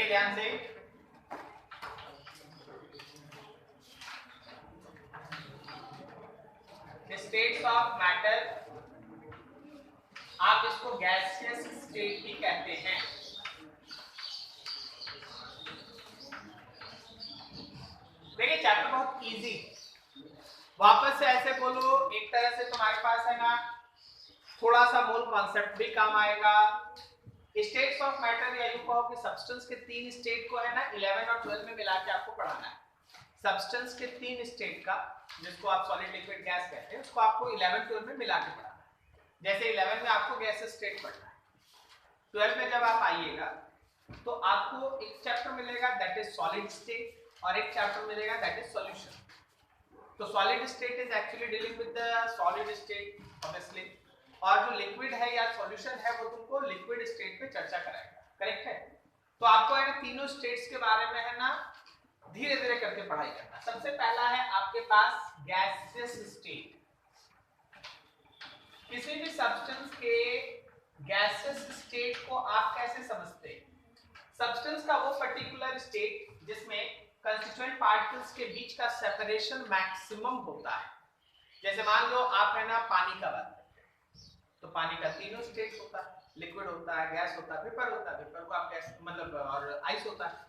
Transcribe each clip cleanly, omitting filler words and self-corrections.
ध्यान से। States of matter, आप इसको गैसियस स्टेट भी कहते हैं। देखिए चैप्टर बहुत इजी, वापस से ऐसे बोलो, एक तरह से तुम्हारे पास है ना थोड़ा सा मूल कॉन्सेप्ट भी काम आएगा। स्टेट्स ऑफ मैटर या यूं कहो कि सब्सटेंस के तीन स्टेट को है ना 11 और 12 में मिला के आपको पढ़ाना है। सब्सटेंस के तीन स्टेट का, जिसको आप सॉलिड लिक्विड गैस कहते हैं, उसको आपको 11 12 में मिला के पढ़ाना है। जैसे 11 में आपको गैस स्टेट पढ़ना है, 12 में जब आप आइएगा तो आपको एक चैप्टर मिलेगा दैट इज सॉलिड स्टेट और एक चैप्टर मिलेगा दैट इज सॉल्यूशन। तो solid state is actually dealing with the solid state obviously, और जो लिक्विड है या सॉल्यूशन है वो तुमको लिक्विड स्टेट पे चर्चा कराएगा, करेक्ट है। तो आपको है ना तीनों स्टेट्स के बारे में है ना धीरे धीरे करके पढ़ाई करना। सबसे पहला है आपके पास गैसियस स्टेट। किसी भी सब्सटेंस के गैसियस स्टेट को आप कैसे समझते हैं? सब्सटेंस का वो पर्टिकुलर स्टेट जिसमें कंस्टिट्यूएंट पार्टिकल्स के बीच का सेपरेशन मैक्सिमम होता है। जैसे मान लो आप है ना पानी का बात करते हैं, तो पानी का तीनों स्टेट होता है, लिक्विड होता है, गैस होता है, वेपर होता है, वेपर को आप गैस मतलब, और आइस होता है।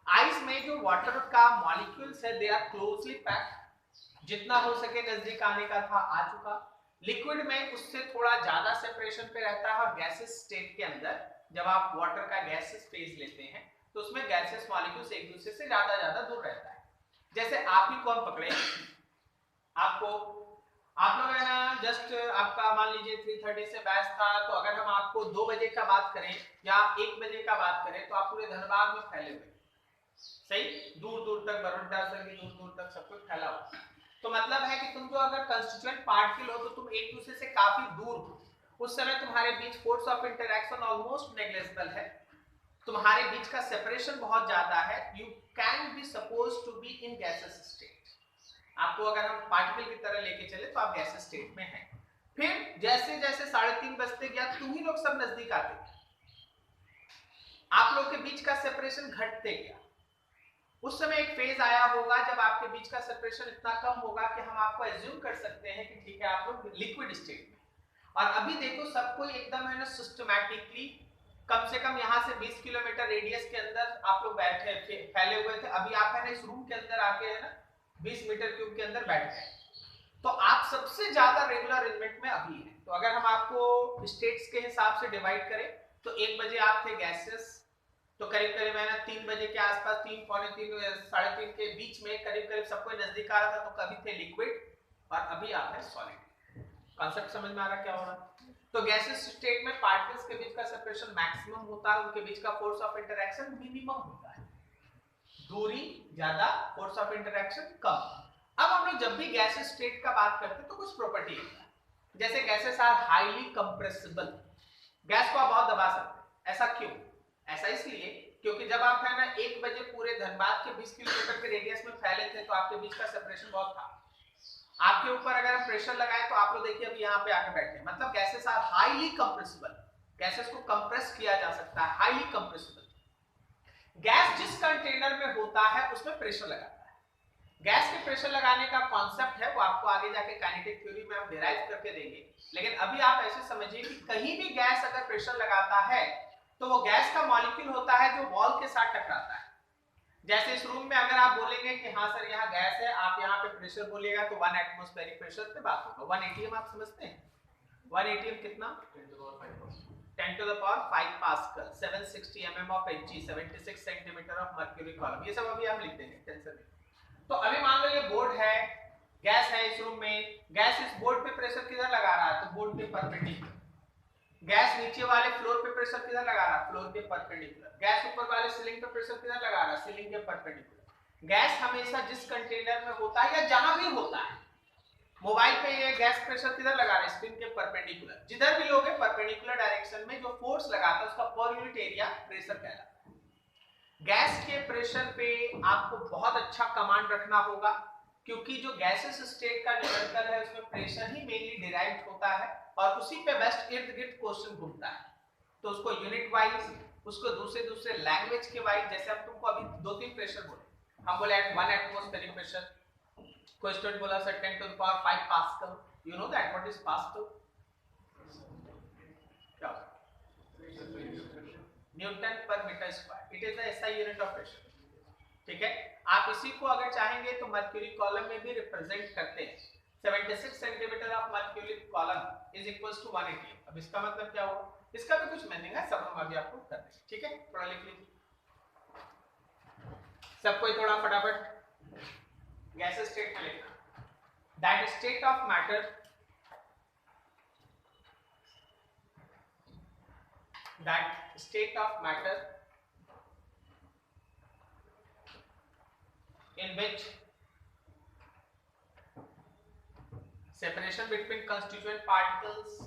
आइस में जो वाटर का मॉलिक्यूल्स है दे आर क्लोजली पैक्ड, जितना हो सके नजदीक आने का था आ चुका। लिक्विड में उससे थोड़ा ज्यादा सेपरेशन पे रहता है, और गैसेस स्टेट के अंदर जब आप वाटर का गैसेस फेज लेते हैं तो उसमें गैसेस मॉलिक्यूल्स एक दूसरे से ज्यादा दूर रहता है। जैसे आप ही को हम पकड़े, आपको आप लोग है ना जस्ट आपका मान लीजिए 3:30 से बैच था, तो अगर हम आपको 2 बजे का बात करें या 1 बजे का बात करें तो आप पूरे धनबाद में फैले हुए, सही, दूर दूर तक, बरौटा से दूर दूर तक सब कुछ फैला हुआ। तो मतलब है कि तुम जो अगर कंस्टिट्यूएंट पार्टिकल हो तो तुम एक दूसरे से काफी दूर हो, उस समय तुम्हारे बीच force of interaction almost negligible है, तुम्हारे बीच का सेपरेशन बहुत ज्यादा है। You can be suppose to be in gases state. आपको अगर हम पार्टिकल की तरह लेके चले तो आप गैसेस स्टेट में हैं। फिर जैसे जैसे 3:30 बजते गया तुम ही लोग सब नजदीक आते गए, आप लोग के बीच का सेपरेशन घटते गया। उस समय एक फेज आया होगा जब आपके बीच का सेपरेशन इतना कम होगा कि हम आपको एज्यूम कर सकते हैं कि ठीक है आप लोग लिक्विड स्टेट में। और अभी देखो सब कोई एकदम है ना सिस्टमैटिकली, कम से कम यहाँ से 20 किलोमीटर रेडियस के अंदर आप लोग बैठे फैले हुए थे। अभी आप है ना इस रूम के अंदर आके है ना 20 मीटर क्यूब के अंदर बैठ गए, तो आप सबसे ज्यादा रेगुलर अरेंजमेंट में अभी है। तो अगर हम आपको स्टेट्स के हिसाब से डिवाइड करें तो 1 बजे आप थे गैसेस, तो करीब करीब है ना 3 बजे के आसपास, 3 पौने 3 3:30 के बीच में करीब करीब सबको नजदीक आ रहा था, तो कभी थे लिक्विड और अभी आप है सॉलिड। कॉन्सेप्ट समझ में आ रहा क्या हो रहा? तो गैसेस स्टेट में पार्टिकल्स के बीच का सेपरेशन मैक्सिमम होता है, उनके बीच का फोर्स ऑफ इंटरेक्शन मिनिमम होता है, दूरी ज्यादा, फोर्स ऑफ इंटरेक्शन कम। अब हम लोग जब भी गैसेस स्टेट का बात करते हैं तो कुछ प्रॉपर्टी होता है, जैसे gases are highly compressible, gas को आप बहुत दबा सकते हैं। ऐसा क्यों? ऐसा इसलिए क्योंकि जब आप है ना 1 बजे पूरे धनबाद के 20 किलोमीटर के रेडियस में फैले थे तो आपके बीच का सेपरेशन बहुत था। आपके ऊपर अगर हम प्रेशर लगाए तो आप लोग देखिए अभी यहाँ पे आके बैठे, मतलब gases are highly compressible, gases को कंप्रेस किया जा सकता है, हाईली कंप्रेसिबल। गैस जिस कंटेनर में होता है उसमें प्रेशर लगाता है। गैस के प्रेशर लगाने का कॉन्सेप्ट है वो आपको आगे जाके काइनेटिक थ्योरी में हम डिराइव करके देंगे, लेकिन अभी आप ऐसे समझिए कि कहीं भी गैस अगर प्रेशर लगाता है तो वो गैस का मॉलिक्यूल होता है जो वॉल के साथ टकराता है। जैसे इस रूम में अगर आप बोलेंगे कि हाँ सर यहाँ गैस है, आप यहाँ पे प्रेशर बोलिएगा तो 1 एटमॉस्फेरिक प्रेशर पे बात होगा। 1 एटीएम आप समझते हैं? 1 एटीएम कितना? 10 to the power 5 pascal, 760 mm of Hg, 76 centimetre of mercury column. ये सब अभी हम लिख देंगे, टेंशन नहीं। तो अभी मान लो ये बोर्ड है, गैस है इस रूम में, गैस इस बोर्ड पे प्रेशर किधर लगा रहा है? तो बोर्ड पे परपेंडिकुलर। गैस नीचे वाले फ्लोर पे प्रेशर किधर लगा रहा है? फ्लोर पे परपेंडिकुलर। गैस ऊपर वाले सीलिंग पे प्रेशर किधर लगा रहा है? सीलिंग के परपेंडिकुलर। गैस हमेशा जिस कंटेनर में होता है या जहां भी होता है, मोबाइल पे ये गैस प्रेशर किधर लगा रहा है? स्क्रीन के परपेंडिकुलर। जिधर भी लोगे परपेंडिकुलर डायरेक्शन में जो फोर्स लगाता है उसका पर यूनिट एरिया प्रेशर कहलाता है। गैस के प्रेशर पे आपको बहुत अच्छा कमांड रखना होगा, क्योंकि जो गैसेस स्टेट का न्यूमेरिकल है उसमें प्रेशर ही मेनली डिराइव्ड होता है और उसी पे बेस्ट इर्द गिर्द क्वेश्चन घूमता है। तो उसको यूनिट वाइज, उसको दूसरे दूसरे लैंग्वेज के वाइज, जैसे हम तुमको अभी 2-3 प्रेशर बोले, हम बोले एट 1 एटमॉस्फेरिक प्रेशर, कोई स्टूडेंट बोला sir 10 to the power 5 pascal, you know that what is pascal, क्या न्यूटन पर metre square, it is the SI unit of pressure. ठीक है, आप इसी को अगर चाहेंगे तो मर्क्यूरी कॉलम में भी रिप्रेजेंट करते हैं। 76 centimetre of mercury column is equals to 1 atm। अब इसका मतलब क्या हुआ, इसका भी कुछ मीनिंग है, सब हम अभी आपको कर देंगे। ठीक है, थोड़ा लिख लीजिए सब कोई, थोड़ा फटाफट गैस स्टेट में लिखना, that state of matter that state of matter in which separation between constituent particles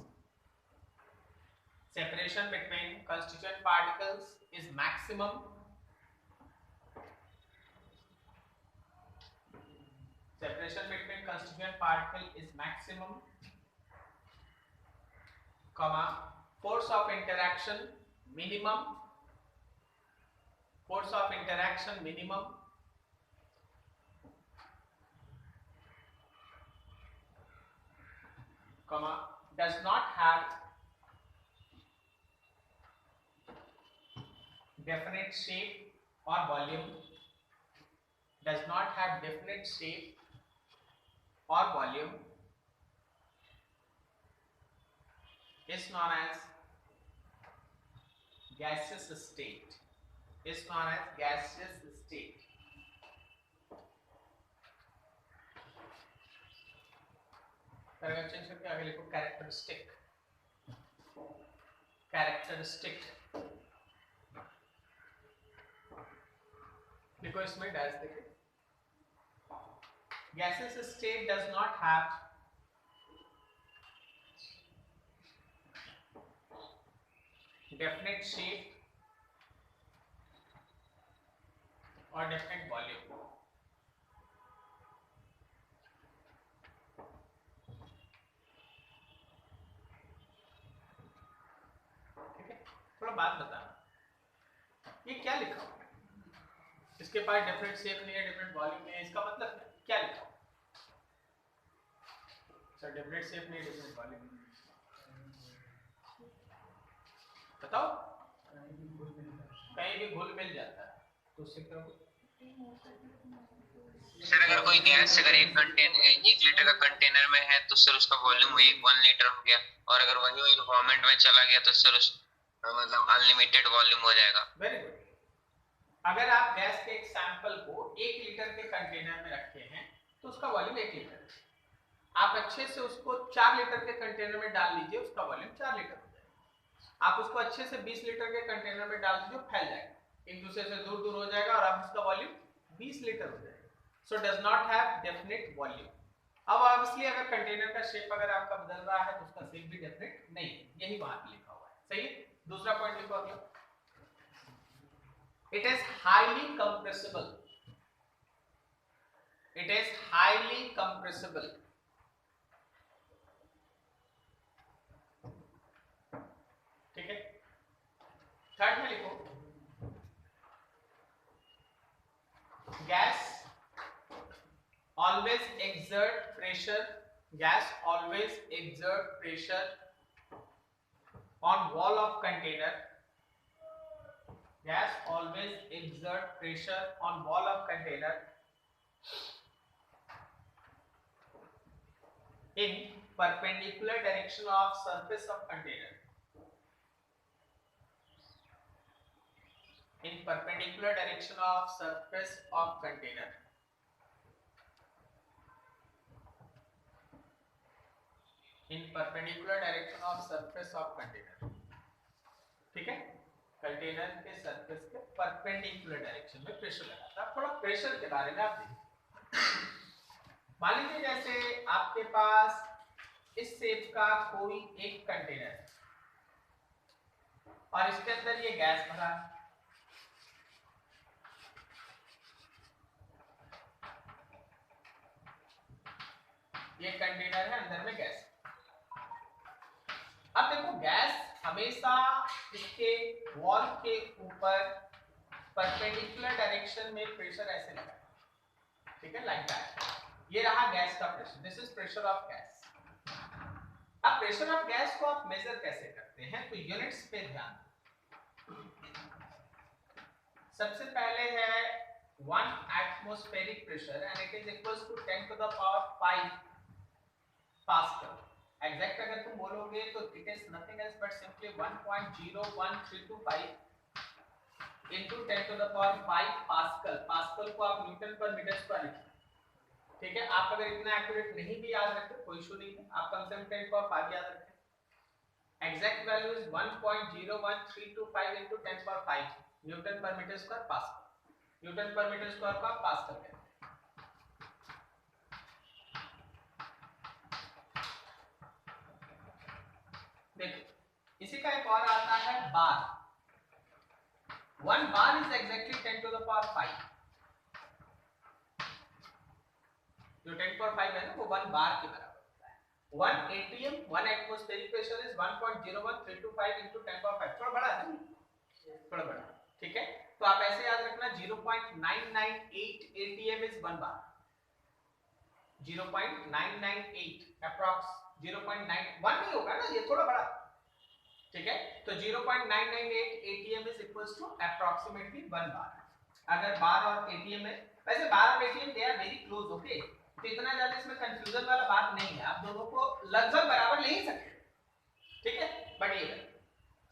is maximum, comma, force of interaction minimum, comma, does not have definite shape or volume, is known as gaseous state, change करके आगे लिखो characteristic, लिखो इसमें dash देखे, gaseous state does not have definite shape or definite volume, ठीक है। थोड़ा बात बताना, ये क्या लिखा हुआ है, इसके पास डेफिनेट शेप नहीं है, डेफिनेट वॉल्यूम नहीं है, इसका मतलब क्या लिखा हुआ सर, डेफिनेट शेप नहीं है, डेफिनेट वॉल्यूम नहीं है, बताओ, कहीं भी घुल मिल जाता है तो उससे क्या होगा सर, अगर कोई गैस अगर 1 लीटर का कंटेनर में है तो सर उसका वॉल्यूम 1 लीटर हो गया, और अगर वही एनवायरमेंट में चला गया तो सर उस मतलब अनलिमिटेड वॉल्यूम हो जाएगा। Very good. अगर आप गैस के एक सैंपल को 1 लीटर के कंटेनर में रखे हैं तो उसका वॉल्यूम 1 लीटर है। आप अच्छे से उसको 4 लीटर के कंटेनर में डाल लीजिए, उसका वॉल्यूम 4 लीटर हो जाएगा। आप उसको अच्छे से 20 लीटर के कंटेनर में डाल दीजिए, फैल जाएगा, एक दूसरे से दूर दूर हो जाएगा और आप उसका वॉल्यूम 20 लीटर हो जाएगा। So does not have definite volume. अब ऑब्वियसली अगर कंटेनर का शेप अगर आपका बदल रहा है तो उसका शेप भी डेफिनेट नहीं है, यही वहां पे लिखा हुआ है। सही है, दूसरा पॉइंट लिखो अगला, it is highly compressible, ठीक है। थर्ड में लिखो, gas always exert pressure on wall of container, in perpendicular direction of surface of container, ठीक है। कंटेनर के सरफेस के परपेंडिकुलर डायरेक्शन में प्रेशर लगाता है। थोड़ा प्रेशर के बारे में आप देखिए, मान लीजिए जैसे आपके पास इस शेप का कोई एक कंटेनर है और इसके अंदर ये गैस भरा है, ये कंटेनर है, अंदर में गैस। अब देखो गैस हमेशा इसके वॉल के ऊपर परपेंडिकुलर डायरेक्शन में प्रेशर ऐसे लगा, ठीक है, लाइक दैट। ये रहा गैस का pressure, this is pressure of gas. अब प्रेशर ऑफ गैस को आप मेजर कैसे करते हैं, तो यूनिट्स पे ध्यान। सबसे पहले है 1 atmospheric pressure and it is equals to 10 to the power 5 pascal। Exact अगर तुम बोलोगे तो it is nothing else but simply 1.01325 into 10 to the power 5 pascal. Pascal को आप न्यूटन पर मीटर स्क्वायर लिखिए, ठीक है। आप अगर इतना एक्यूरेट नहीं भी याद रखते कोई इशू नहीं है, आप कम से कम 10 to the power 5 याद रखें। Exact value is 1.01325 into 10 to the power 5 Newton पर मीटर स्क्वायर पास्कल। न्यूटन पर मीटर स्क्वायर को आप पास्कल कहते हैं। देखो इसी का एक और आता है बार। 1 bar is exactly 10 to the power 5। जो 10 to the power 5 है ना वो 1 बार के बराबर होता है। 1 atm 1 atmospheric pressure is 1.01325 into 10 to the power 5। थोड़ा बड़ा है, थोड़ा बड़ा, ठीक है। तो आप ऐसे याद रखना 0.998 atm is 1 बार। 0.998 अप्रॉक्स 0.91 नहीं होगा ना, ये थोड़ा बड़ा, ठीक है। तो 0.998 atm is equals to approximately 1 बार। अगर बार और atm है, वैसे बार और atm they are very close, okay. तो इतना ज्यादा इसमें कंफ्यूजन वाला बात नहीं है, आप दोनों को लगभग बराबर ले ही सकते, ठीक है। बट ये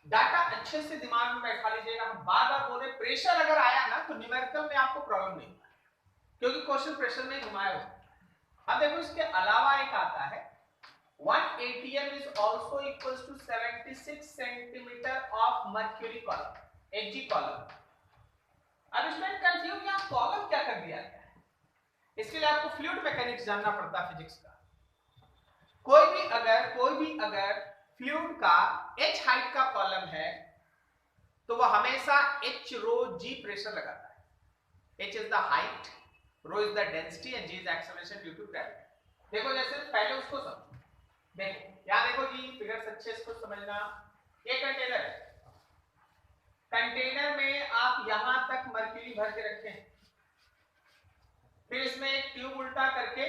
डाटा अच्छे से दिमाग में बैठा लीजिएगा। हम बार-बार बोल रहे प्रेशर अगर आया ना तो न्यूमेरिकल में आपको प्रॉब्लम नहीं होगा, क्योंकि क्वेश्चन प्रेशर में घुमाया हुआ। अब देखो इसके अलावा एक आता है 1 atm is also equals to 76 centimeter of mercury column, Hg column। अब इसमें कंफ्यूज यहाँ कॉलम क्या कर दिया गया है, इसके लिए आपको फ्लूइड मैकेनिक्स जानना पड़ता है, फिजिक्स का। कोई भी अगर फ्लूइड का h हाइट का कॉलम है तो वो हमेशा h रो g प्रेशर लगाता है। h is the height, rho is the density and g is acceleration due to gravity. देखो जैसे पहले उसको समझो, देखो यहां देखो जी फिगर्स अच्छे इसको समझना। ये कंटेनर है, कंटेनर में आप यहां तक मर्क्यूरी भर के रखें, फिर इसमें एक ट्यूब उल्टा करके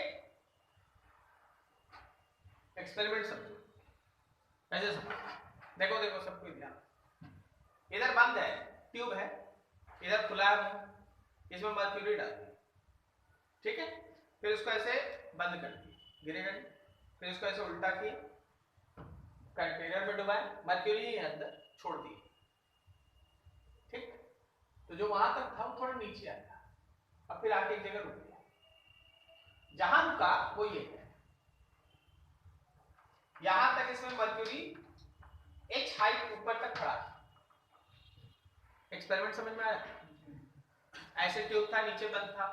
एक्सपेरिमेंट समझो, ऐसे समझो। देखो देखो सबको ध्यान, इधर बंद है ट्यूब है, इधर खुला है, इसमें मर्क्यूरी डाल दी, ठीक है। फिर उसको ऐसे बंद कर दिया, गिरेगा नहीं। फिर इसको ऐसे उल्टा किया, कंटेनर में डुबाए, मर्क्यूरी अंदर छोड़ दिए, ठीक। तो जो वहां तक था वो थोड़ा नीचे आया, अब फिर आके एक जगह रुक गया। जहां रुका वो ये है, यहां तक इसमें मर्क्यूरी h हाइट ऊपर तक खड़ा था। एक्सपेरिमेंट समझ में आया? ऐसे ट्यूब था, नीचे बंद था,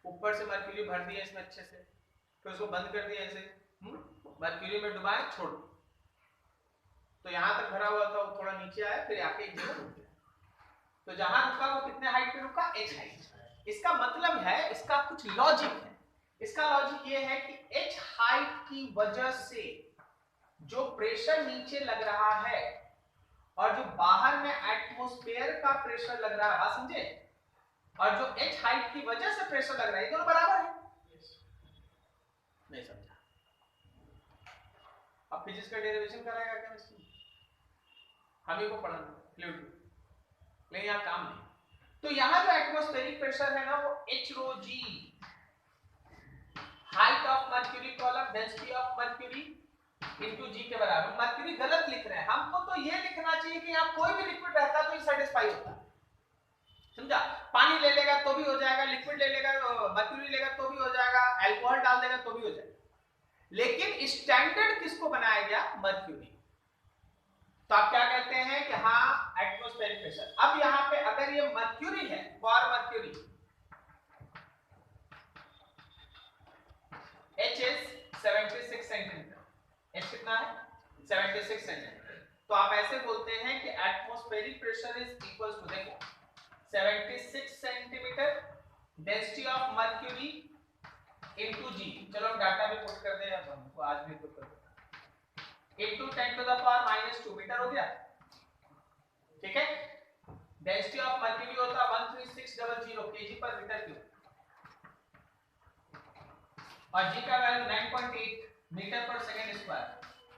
ऊपर से मर्क्यूरी भर दिया इसमें अच्छे से, फिर उसको बंद कर दिया ऐसे, मर्क्यूरी में डुबाया, छोड़। तो यहां तक भरा हुआ था, वो थोड़ा नीचे आया, फिर आके एक जगह रुक गया। तो जहां रुका वो कितने हाइट पे रुका? h height. इसका मतलब है, इसका कुछ लॉजिक है। इसका लॉजिक ये है कि h हाइट की वजह से जो प्रेशर नीचे लग रहा है और जो बाहर में एटमॉस्फेयर का प्रेशर लग रहा है, बात समझे, और जो h हाइट की वजह से प्रेशर लग रहा है, ये दोनों बराबर है। नहीं समझा? अब फिजिक्स का डेरिवेशन कराएगा केमिस्ट्री, हम ही को पढ़ना फ्लूइड, लेकिन यहाँ काम नहीं। तो यहाँ जो एटमॉस्फेरिक प्रेशर है ना वो h rho g, height of mercury column, density of mercury into g के बराबर। मर्क्यूरी गलत लिख रहे हैं, हमको तो ये लिखना चाहिए कि यहाँ कोई भी लिक्विड रहता तो ये सेटिस्फाई होता, समझा। पानी ले लेगा तो भी हो जाएगा, लिक्विड ले लेगा, मर्क्यूरी लेगा तो भी हो जाएगा, अल्कोहल डाल देगा तो भी हो जाएगा। लेकिन स्टैंडर्ड किसको बनाया गया? मर्क्यूरी। तो आप क्या कहते हैं कि हाँ एटमॉस्फेरिक प्रेशर। अब यहाँ पे अगर ये मर्क्यूरी है, for mercury H is 76 centimetre, H कितना है? 76 सेंटीमीटर। तो आप ऐसे बोलते हैं कि atmospheric pressure is equal to, देखो 76 centimetre, density of mercury into g। चलो डाटा भी पुट कर दे, अब हमको आज भी पुट कर दे, into 10 to the power -2 metre हो गया। ठीक है। डेंसिटी ऑफ मर्क्यूरी होता है 13600 केजी पर मीटर क्यूब और जी का वैल्यू 9.8 मीटर पर सेकंड स्क्वायर।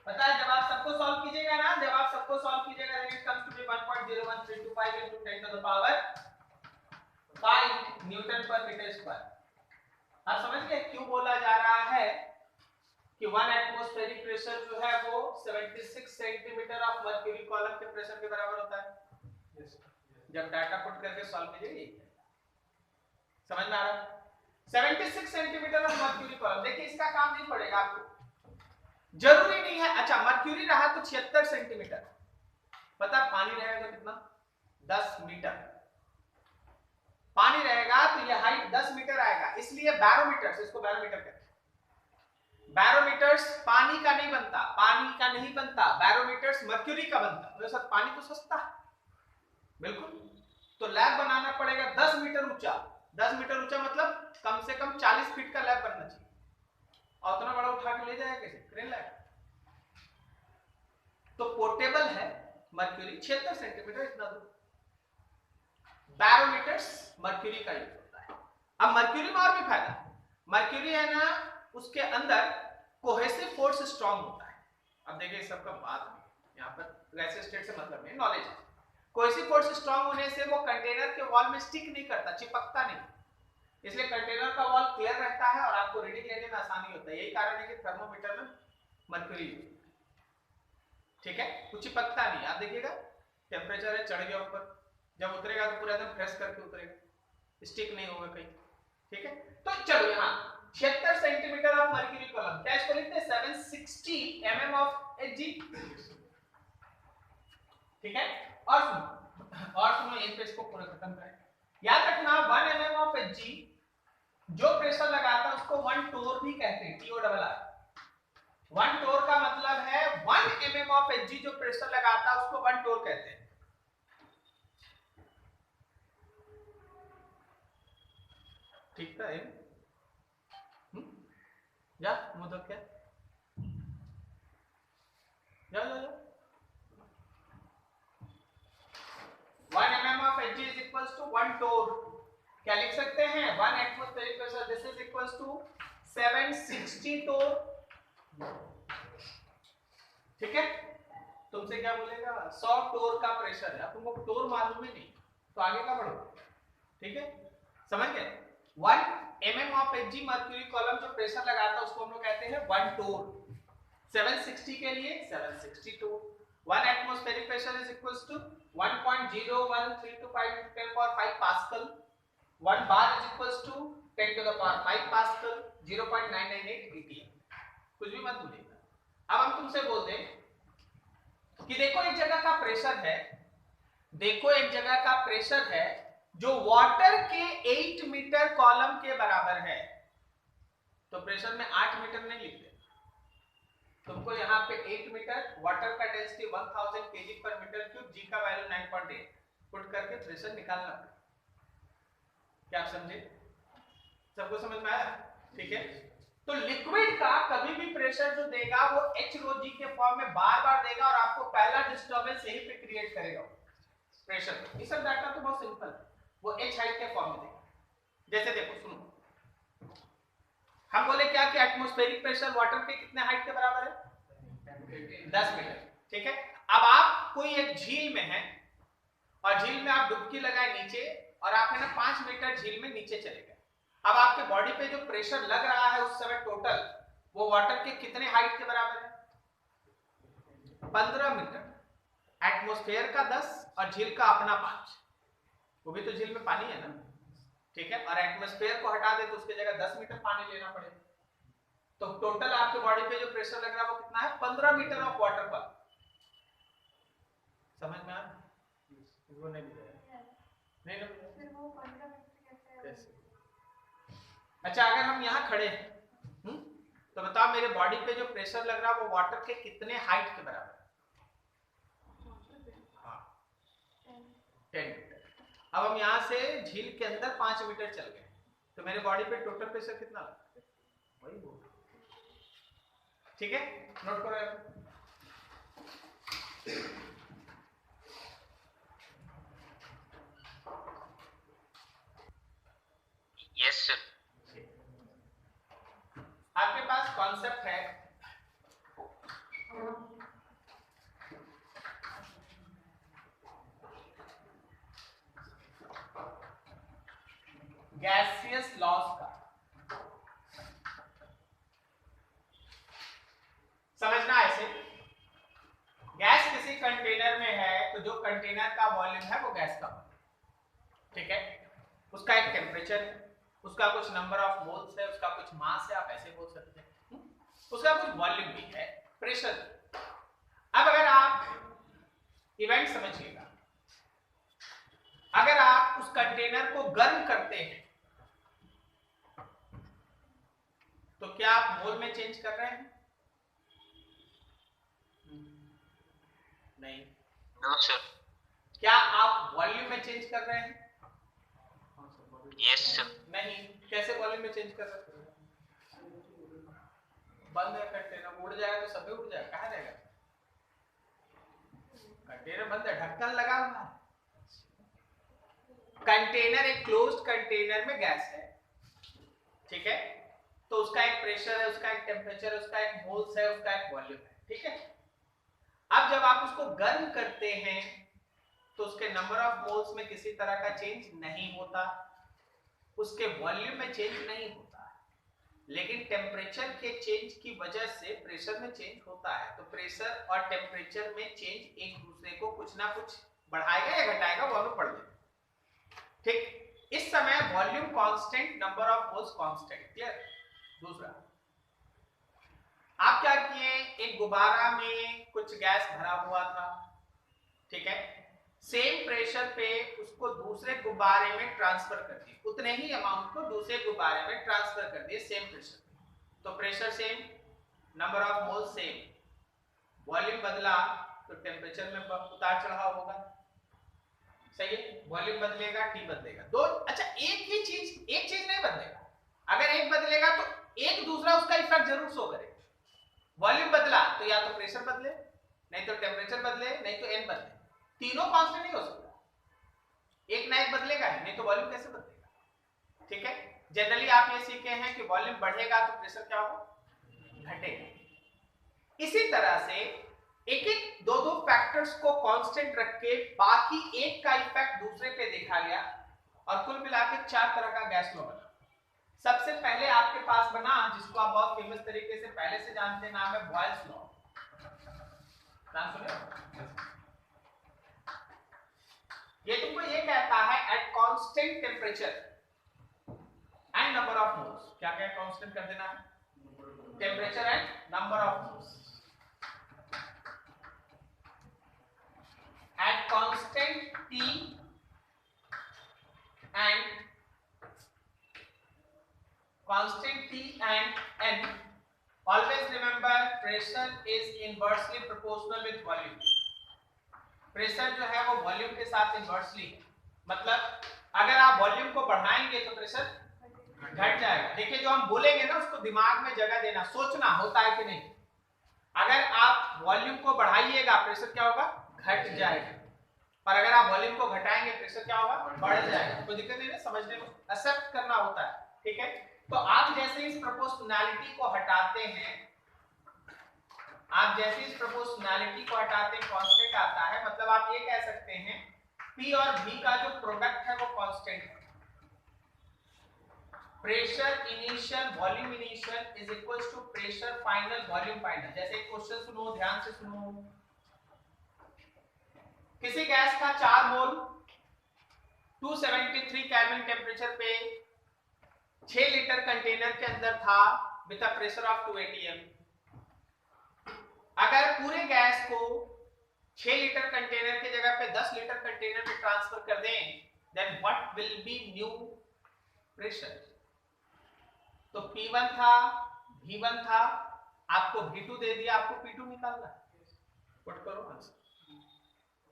पता है जब आप सबको सॉल्व कीजिएगा ना, जब आप सबको सॉल्व कीजिएगा then it comes to be 1.01325 into 10 to the power 5 Newton पर मीटर स्क्वायर। आप समझ गए क्यों बोला जा रहा है कि 1 एटमॉस्फेरिक प्रेशर जो है वो 76 सेंटीमीटर ऑफ मर्क्यूरी कॉलम के प्रेशर के बराबर होता है। जब डाटा पुट करके सॉल्व कीजिएगा समझ में आ रहा है। 76 सेंटीमीटर ऑफ मर्क्यूरी कॉलम। देखिए इसका काम नहीं पड़ेगा आपको, जरूरी नहीं है। अच्छा मर्क्यूरी रहा तो 76 सेंटीमीटर, पता पानी रहेगा तो कितना 10 मीटर पानी रहेगा तो ये हाइट 10 मीटर आएगा, इसलिए बैरोमीटर्स, इसको बैरोमीटर कहते हैं। बैरोमीटर्स पानी का नहीं बनता, पानी का नहीं बनता, बैरोमीटर्स मर्क्यूरी का बनता है। तो सर पानी तो सस्ता है, बिल्कुल। तो लैब बनाना पड़ेगा 10 मीटर ऊंचा। 10 मीटर ऊंचा मतलब कम से कम 40 फीट का लैब बनना चाहिए। और उतना बड़ा उठा के ले जाएगा कैसे, क्रेन लैब। तो पोर्टेबल है मर्क्यूरी 76 सेंटीमीटर इतना दूर। बैरोमीटर्स मर्क्यूरी का यूज होता है। अब मर्क्यूरी में और भी फायदा है। मर्क्यूरी है ना, उसके अंदर कोहेसिव फोर्स स्ट्रांग होता है। अब देखिए सबका बात यहाँ पर गैसियस स्टेट से मतलब नहीं, नॉलेज है। कोहेसिव फोर्स स्ट्रांग होने से वो कंटेनर के वॉल में स्टिक नहीं करता, चिपकता नहीं, इसलिए कंटेनर का वॉल क्लियर रहता है और आपको रीडिंग लेने में आसानी होता है। यही कारण है कि थर्मोमीटर में मर्क्यूरी, ठीक है, कुछ चिपकता नहीं। आप देखिएगा टेम्परेचर है, चढ़ गया ऊपर, जब उतरेगा तो पूरा एकदम फ्रेश करके उतरेगा, स्टिक नहीं होगा कहीं, ठीक है। तो चलो यहाँ 76 सेंटीमीटर ऑफ मर्क्यूरी कॉलम, क्या इसको लिखते हैं 760 mm ऑफ Hg, ठीक है। और सुनो यहीं पे इसको पूरा खत्म करें। याद रखना 1 mm ऑफ Hg जो प्रेशर लगाता है उसको 1 टोर भी कहते हैं, TORR। 1 टोर का मतलब है 1 mm ऑफ Hg जो प्रेशर लगाता है उसको 1 टोर कहते हैं। ठीक है, जा मतलब क्या, जा 1 mm of Hg is equals to 1 torr। क्या लिख सकते हैं 1 atmospheric pressure, this is equals to 760 torr, ठीक है। तुमसे क्या बोलेगा 100 टोर का प्रेशर है, तुमको टोर मालूम ही नहीं तो आगे का बढ़ो, ठीक है, समझ गए। 1 mm of Hg mercury column जो प्रेशर लगाता है उसको हम लोग कहते हैं 1 टोर। 760 के लिए 760 टोर। 1 atmospheric pressure is equals to 1.01325 into 10 power 5 pascal। 1 bar is equals to 10 to the power 5 pascal, 0.998 atm। कुछ भी मत भूलिएगा। अब हम तुमसे बोल दें कि देखो एक जगह का प्रेशर है, देखो एक जगह का प्रेशर है जो वाटर के 8 मीटर कॉलम के बराबर है, तो प्रेशर में 8 मीटर नहीं लिखते, तुमको यहाँ पे 8 मीटर, वाटर का डेंसिटी 1000 kg पर मीटर क्यूब, जी का वैल्यू 9.8 पुट करके प्रेशर निकालना पड़ेगा। क्या आप समझे, सबको समझ में आया, ठीक है। तो लिक्विड का कभी भी प्रेशर जो देगा वो h rho g के फॉर्म में बार बार देगा और आपको पहला डिस्टर्बेंस यहीं पे क्रिएट करेगा प्रेशर। ये सब डाटा तो बहुत सिंपल है, वो h हाइट के फॉर्म में देगा। जैसे देखो सुनो, हम बोले क्या कि एटमॉस्फेरिक प्रेशर वाटर के कितने हाइट के बराबर है 10 मीटर, ठीक है। अब आप कोई एक झील में हैं और झील में आप डुबकी लगाए नीचे और आप है ना 5 मीटर झील में नीचे चले गए। अब आपके बॉडी पे जो प्रेशर लग रहा है उस समय टोटल वो वाटर के कितने हाइट के बराबर है 15 मीटर, एटमॉस्फेयर का 10 और झील का अपना 5, वो भी तो झील में पानी है ना, ठीक है। और एटमॉस्फेयर को हटा दे तो उसकी जगह 10 मीटर पानी लेना पड़ेगा, तो टोटल आपके बॉडी पे जो प्रेशर लग रहा है वो कितना है 15 मीटर ऑफ वाटर पर। समझ में आ रहा, वो नहीं नहीं फिर वो 15 मीटर कैसे। अच्छा अगर हम यहाँ खड़े हैं तो बताओ मेरे बॉडी पे जो प्रेशर लग रहा है वो वाटर के कितने हाइट के बराबर है, हाँ 10 मीटर। अब हम यहाँ से झील के अंदर 5 मीटर चल गए तो मेरे बॉडी पे टोटल प्रेशर कितना लगता है वही वो, ठीक है, नोट करो। कॉन्सेप्ट है गैसियस लॉज का। समझना ऐसे, गैस किसी कंटेनर में है तो जो कंटेनर का वॉल्यूम है वो गैस का वॉल्यूम, ठीक है, उसका एक टेम्परेचर है, उसका कुछ नंबर ऑफ मोल्स है, उसका कुछ मास है, आप ऐसे बोल सकते हैं, उसका कुछ वॉल्यूम भी है, प्रेशर। अब अगर आप इवेंट समझिएगा, अगर आप उस कंटेनर को गर्म करते हैं तो क्या आप मोल में चेंज कर रहे हैं? नहीं। No sir. क्या आप वॉल्यूम में चेंज कर रहे हैं? Yes sir. नहीं। कैसे वॉल्यूम में चेंज कर रहे हैं? बंद है कंटेनर, उड़ जाए तो सब उड़ जाए, कहाँ जाएगा? कंटेनर बंद है, ढक्कन लगा हुआ है। कंटेनर, एक क्लोज्ड कंटेनर में गैस है, ठीक है, तो उसका एक प्रेशर है, उसका एक टेम्परेचर है, उसका एक मोल्स है, उसका एक वॉल्यूम है, ठीक है। अब जब आप उसको गर्म करते हैं तो उसके नंबर ऑफ मोल्स में किसी तरह का चेंज नहीं होता, उसके वॉल्यूम में चेंज नहीं होता, लेकिन टेम्परेचर के चेंज की वजह से प्रेशर में चेंज होता है। तो प्रेशर और टेम्परेचर में चेंज एक दूसरे को कुछ ना कुछ बढ़ाएगा या घटाएगा, वो हमें पढ़ लेंगे, ठीक। इस समय volume constant, number of moles constant, clear. दूसरा, आप क्या किए, एक गुब्बारा में कुछ गैस भरा हुआ था, ठीक है, सेम प्रेशर पे उसको दूसरे गुब्बारे में ट्रांसफर कर दिए, उतने ही अमाउंट को दूसरे गुब्बारे में ट्रांसफर कर दिए सेम प्रेशर पे, तो pressure same, number of mole same, volume बदला तो टेम्परेचर में उतार चढ़ाव होगा, सही है। वॉल्यूम बदलेगा, टी बदलेगा, दो, अच्छा एक ही चीज, एक चीज नहीं बदलेगा, अगर एक बदलेगा तो एक दूसरा उसका इफेक्ट जरूर शो करेगा। वॉल्यूम बदला तो या तो प्रेशर बदले, नहीं तो टेम्परेचर बदले, नहीं तो एन बदले, तीनों कांस्टेंट नहीं हो सकता, एक ना एक बदलेगा ही, नहीं तो वॉल्यूम कैसे बदलेगा, ठीक है। जनरली आप ये सीखे हैं कि वॉल्यूम बढ़ेगा तो प्रेशर क्या होगा, घटेगा। इसी तरह से एक एक दो दो फैक्टर्स को कांस्टेंट रख के बाकी एक का इफेक्ट दूसरे पे देखा गया और कुल मिला के 4 तरह का गैस लॉ बना। सबसे पहले आपके पास बना, जिसको आप बहुत फेमस तरीके से पहले से जानते हैं, नाम है बॉयल्स लॉ, नाम सुने? ये तुमको ये कहता है eight constant temperature and number of moles, क्या क्या कांस्टेंट कर देना है, temperature and number of moles, at constant T and constant T and N, always remember pressure is inversely proportional with volume। Pressure जो है वो वॉल्यूम के साथ इनवर्सली, मतलब अगर आप वॉल्यूम को बढ़ाएंगे तो प्रेशर घट जाएगा। देखिए जो हम बोलेंगे ना उसको दिमाग में जगह देना, सोचना होता है कि नहीं। अगर आप वॉल्यूम को बढ़ाइएगा प्रेशर क्या होगा, घट जाएगा, और अगर आप वॉल्यूम को घटाएंगे प्रेशर क्या होगा, बढ़ जाएगा। कोई दिक्कत नहीं है, समझने में एक्सेप्ट करना होता है, ठीक है। तो आप जैसे इस प्रोपोर्शनैलिटी को हटाते हैं, आप जैसे इस प्रोपोर्शनैलिटी को हटाते हैं कांस्टेंट आता है, मतलब आप ये कह सकते हैं P और V का जो प्रोडक्ट है वो कांस्टेंट है। Pressure initial volume initial is equals to pressure final volume final. जैसे एक क्वेश्चन सुनो, ध्यान से सुनो, किसी गैस का 4 मोल 273 केल्विन टेम्परेचर पे 6 लीटर कंटेनर के अंदर था with a pressure of 2 atm। अगर पूरे गैस को 6 लीटर कंटेनर की जगह पे 10 लीटर कंटेनर में ट्रांसफर कर दें, then what will be new pressure. तो P1 था, V1 था, आपको V2 दे दिया, आपको P2 निकालना है, पुट करो आंसर।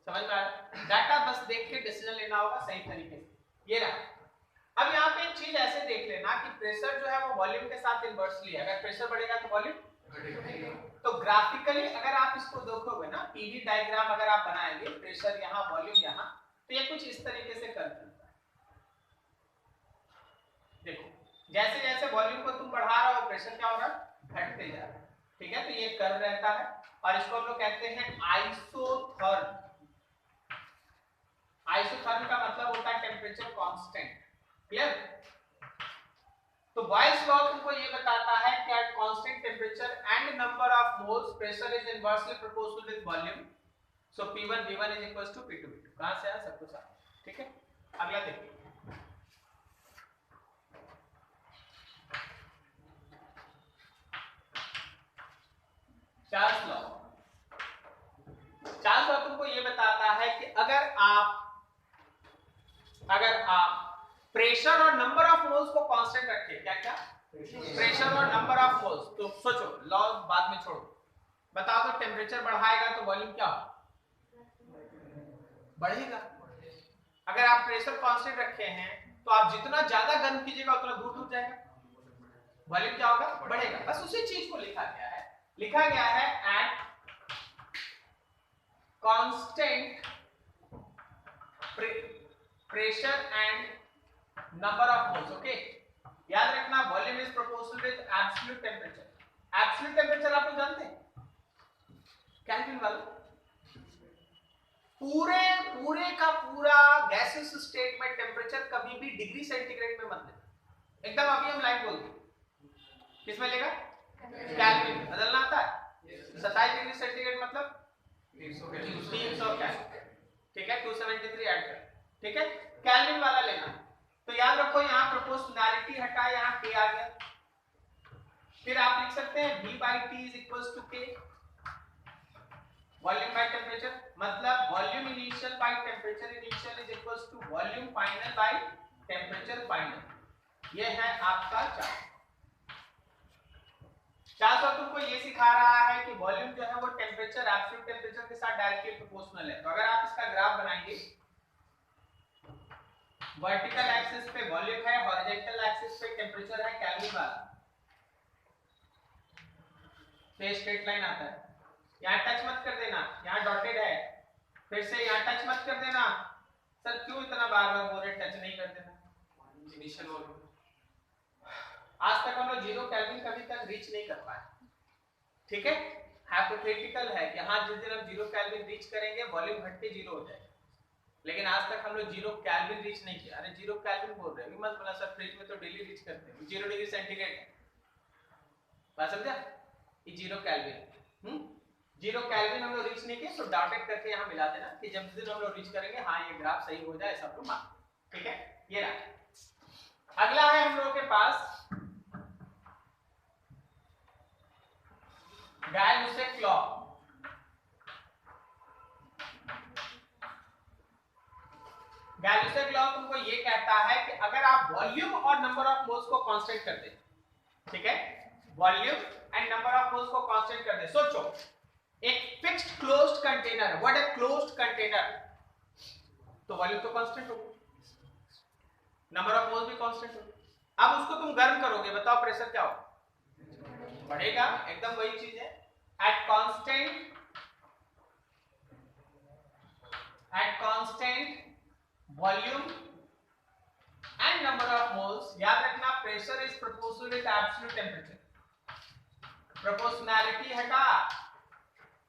समझ में आया? डाटा बस देख के डिसीजन लेना होगा सही तरीके से। ये रहा। अब यहाँ पे एक चीज ऐसे देख लेना कि प्रेशर जो है वो वॉल्यूम के साथ इनवर्सली है, अगर प्रेशर बढ़ेगा तो वॉल्यूम घटेगा। तो ग्राफिकली अगर आप इसको देखोगे ना, पीवी डायग्राम अगर आप बनाएंगे, प्रेशर यहाँ वॉल्यूम यहाँ, तो ये कुछ इस तरीके से कर सकता है। देखो जैसे जैसे वॉल्यूम को तुम बढ़ा रहे हो प्रेशर क्या होगा, घटते जा रहा है। ठीक है, तो ये कर्व रहता है और इसको हम लोग कहते हैं आइसोथर्म। आइसोथर्म का मतलब होता है टेम्परेचर कांस्टेंट। क्लियर? तो बॉयल्स लॉ तुमको ये बताता है कि at constant temperature and number of moles pressure is inversely proportional with volume. So P1 V1 is equals to P2 V2। कहां से आया? सब कुछ आया। ठीक है, अगला देखिए। Charles law. चार्ल्स लॉ तुमको ये बताता है कि अगर आप प्रेशर और नंबर ऑफ मोल्स को कांस्टेंट रखें, क्या क्या? प्रेशर और नंबर ऑफ मोल्स। तो सोचो, लॉ बाद में छोड़ो, बताओ तो टेम्परेचर बढ़ाएगा तो वॉल्यूम क्या होगा? बढ़ेगा। अगर आप प्रेशर कांस्टेंट रखे हैं तो आप जितना ज्यादा गर्म कीजिएगा उतना दूर दूर जाएगा, वॉल्यूम क्या होगा? बढ़ेगा। बस उसी चीज को लिखा गया है। लिखा गया है at constant pressure and number of moles. Okay, याद रखना volume is proportional with absolute temperature. Absolute temperature आप लोग जानते हैं, केल्विन वाला। पूरे का पूरा गैसेस स्टेट में टेम्परेचर कभी भी डिग्री सेंटीग्रेड में मत ले। एकदम अभी हम लाइन बोल दें, किसमें लेगा? केल्विन। बदलना आता है? 27 डिग्री सेंटीग्रेड मतलब 300 केल्विन। ठीक है, 273 ऐड कर। ठीक है, केल्विन वाला लेना। तो याद रखो यहाँ प्रोपोर्शनैलिटी हटा, यहाँ K आ गया। फिर आप लिख सकते हैं V by T is equals to K, volume by temperature. मतलब volume initial by temperature initial is equals to volume final by temperature final. ये है आपका चार्ट। चार्ट तो तुमको ये सिखा रहा है कि वॉल्यूम जो है वो टेम्परेचर एब्सोल्यूट टेम्परेचर के साथ डायरेक्टली प्रोपोर्शनल है। तो अगर आप इसका ग्राफ बनाएंगे, वर्टिकल एक्सिस पे वॉल्यूम है, हॉरिजॉन्टल एक्सिस पे टेम्परेचर है केल्विन वाला, तो स्ट्रेट लाइन आता है। यहाँ टच मत कर देना, यहाँ डॉटेड है। फिर से यहाँ टच मत कर देना। सर क्यों इतना बार बार बोल रहे टच नहीं कर देना? Initial volume. आज तक हम लोग 0 केल्विन कभी तक रीच नहीं कर पाए। ठीक है, हाइपोथेटिकल है कि हाँ जिस दिन हम 0 केल्विन रीच करेंगे वॉल्यूम घट के 0 हो जाएगा, लेकिन आज तक हम लोग 0 केल्विन रीच नहीं किया। अरे 0 केल्विन बोल रहे हैं, मत बोला सर फ्रिज में तो डेली रीच करते हैं, 0 डिग्री सेंटीग्रेड है। बात समझा? ये 0 केल्विन 0 केल्विन हम लोग रीच नहीं किए, तो डॉटेड करके यहाँ मिला देना कि जब दिन हम लोग रीच करेंगे हाँ ये ग्राफ सही हो जाए, सब लोग मान। ठीक है, ये रहा। अगला है हम लोगों के पास गैल-लुसेक लॉ। गैल-लुसेक लॉ तुमको ये कहता है कि अगर आप वॉल्यूम और नंबर ऑफ मोल्स को कांस्टेंट कर दें, ठीक है, volume and number of moles को कांस्टेंट कर दें। सोचो एक फिक्स्ड क्लोज्ड कंटेनर, व्हाट है क्लोज्ड कंटेनर, तो वॉल्यूम तो कांस्टेंट होगा, नंबर ऑफ मोल्स भी कांस्टेंट होगा। अब उसको तुम गर्म करोगे, बताओ प्रेशर क्या होगा? बढ़ेगा। एकदम वही चीज है। At constant volume and number of moles, याद रखना pressure is proportional with absolute temperature. Proportionality हटा,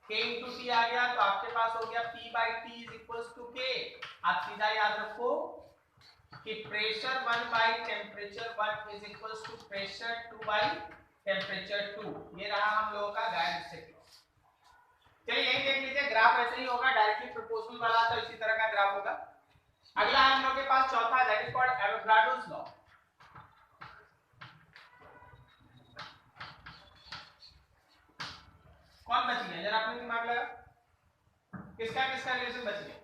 K into T आ गया, तो आपके पास हो गया P by T is equals to K। आप सीधा याद रखो कि pressure 1 by temperature 1 is equals to pressure 2 by temperature 2। ये रहा हम लोगों का गैल-लुसेक लॉ। चलिए यही देख लीजिए, ग्राफ ऐसे ही होगा, डायरेक्टली प्रोपोर्शनल वाला तो इसी तरह का ग्राफ होगा। अगला है हम लोग के पास चौथा, that is called Avogadro's law. कौन बच गया जरा अपने दिमाग लगा, किसका किसका रिलेशन बच गया?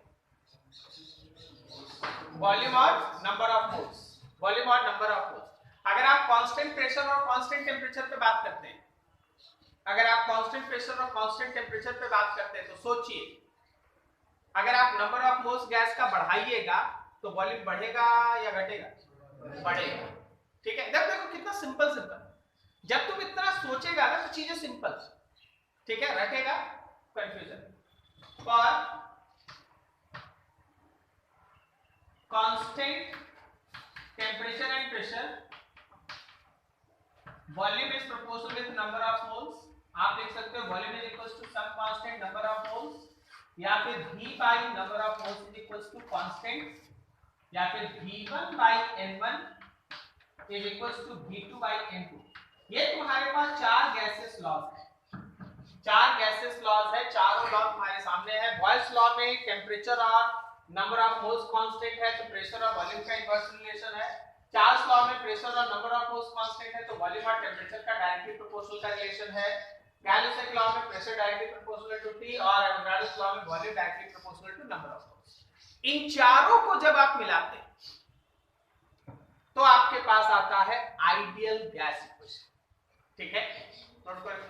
वॉल्यूम और नंबर ऑफ मोल्स। वॉल्यूम और नंबर ऑफ मोल्स। अगर आप कांस्टेंट प्रेशर और कांस्टेंट टेम्परेचर पे बात करते हैं, अगर आप कांस्टेंट प्रेशर और कांस्टेंट टेम्परेचर पे बात करते हैं, तो सोचिए अगर आप नंबर ऑफ मोल्स गैस का बढ़ाइएगा तो वॉल्यूम बढ़ेगा या घटेगा? बढ़ेगा। ठीक है, देखो कितना सिंपल सिंपल। जब तुम इतना सोचेगा ना तो चीजें सिंपल, ठीक है, रखेगा confusion. For constant temperature and pressure volume is proportional with number of moles. आप देख सकते हो volume is equals to some constant number of moles, या फिर V by number of moles is equals to constant, या फिर V1 by N1 is equals to V2 by N2। ये तुम्हारे पास चार गैसेस लॉज है, चार गैसेस लॉज है, चारों लॉ तुम्हारे सामने है। बॉयल्स लॉ में टेम्परेचर और नंबर ऑफ मोल्स कांस्टेंट है तो प्रेशर और वॉल्यूम का इनवर्स रिलेशन है। चार्ल्स लॉ में प्रेशर और नंबर ऑफ मोल्स कांस्टेंट है तो वॉल्यूम और टेम्परेचर का डायरेक्टली प्रोपोर्शनल का रिलेशन है। गैलोसेक लॉ में pressure directly proportional to T और एवोगाड्रोस लॉ में volume directly proportional to number of moles. इन चारों को जब आप मिलाते हैं तो आपके पास आता है आइडियल गैस इक्वेशन। ठीक है, नोट करें।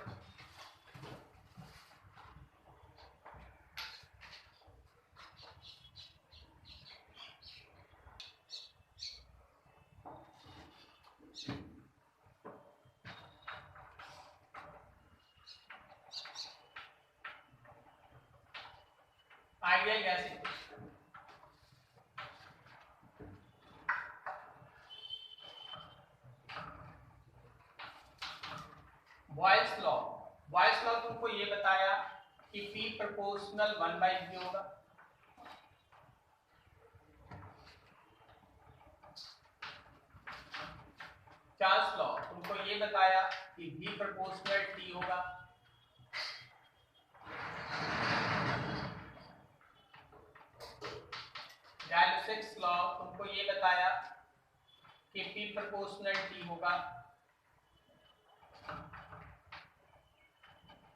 Ideal gas equation Boyle's law. Boils law तुमको ये बताया कि P प्रोपोर्शनल 1/V होगा। चार्ल्स लॉ तुमको ये बताया कि V प्रोपोर्शनल T होगा। गैलोसेक्स लॉ तुमको ये बताया कि P प्रोपोर्शनल T होगा।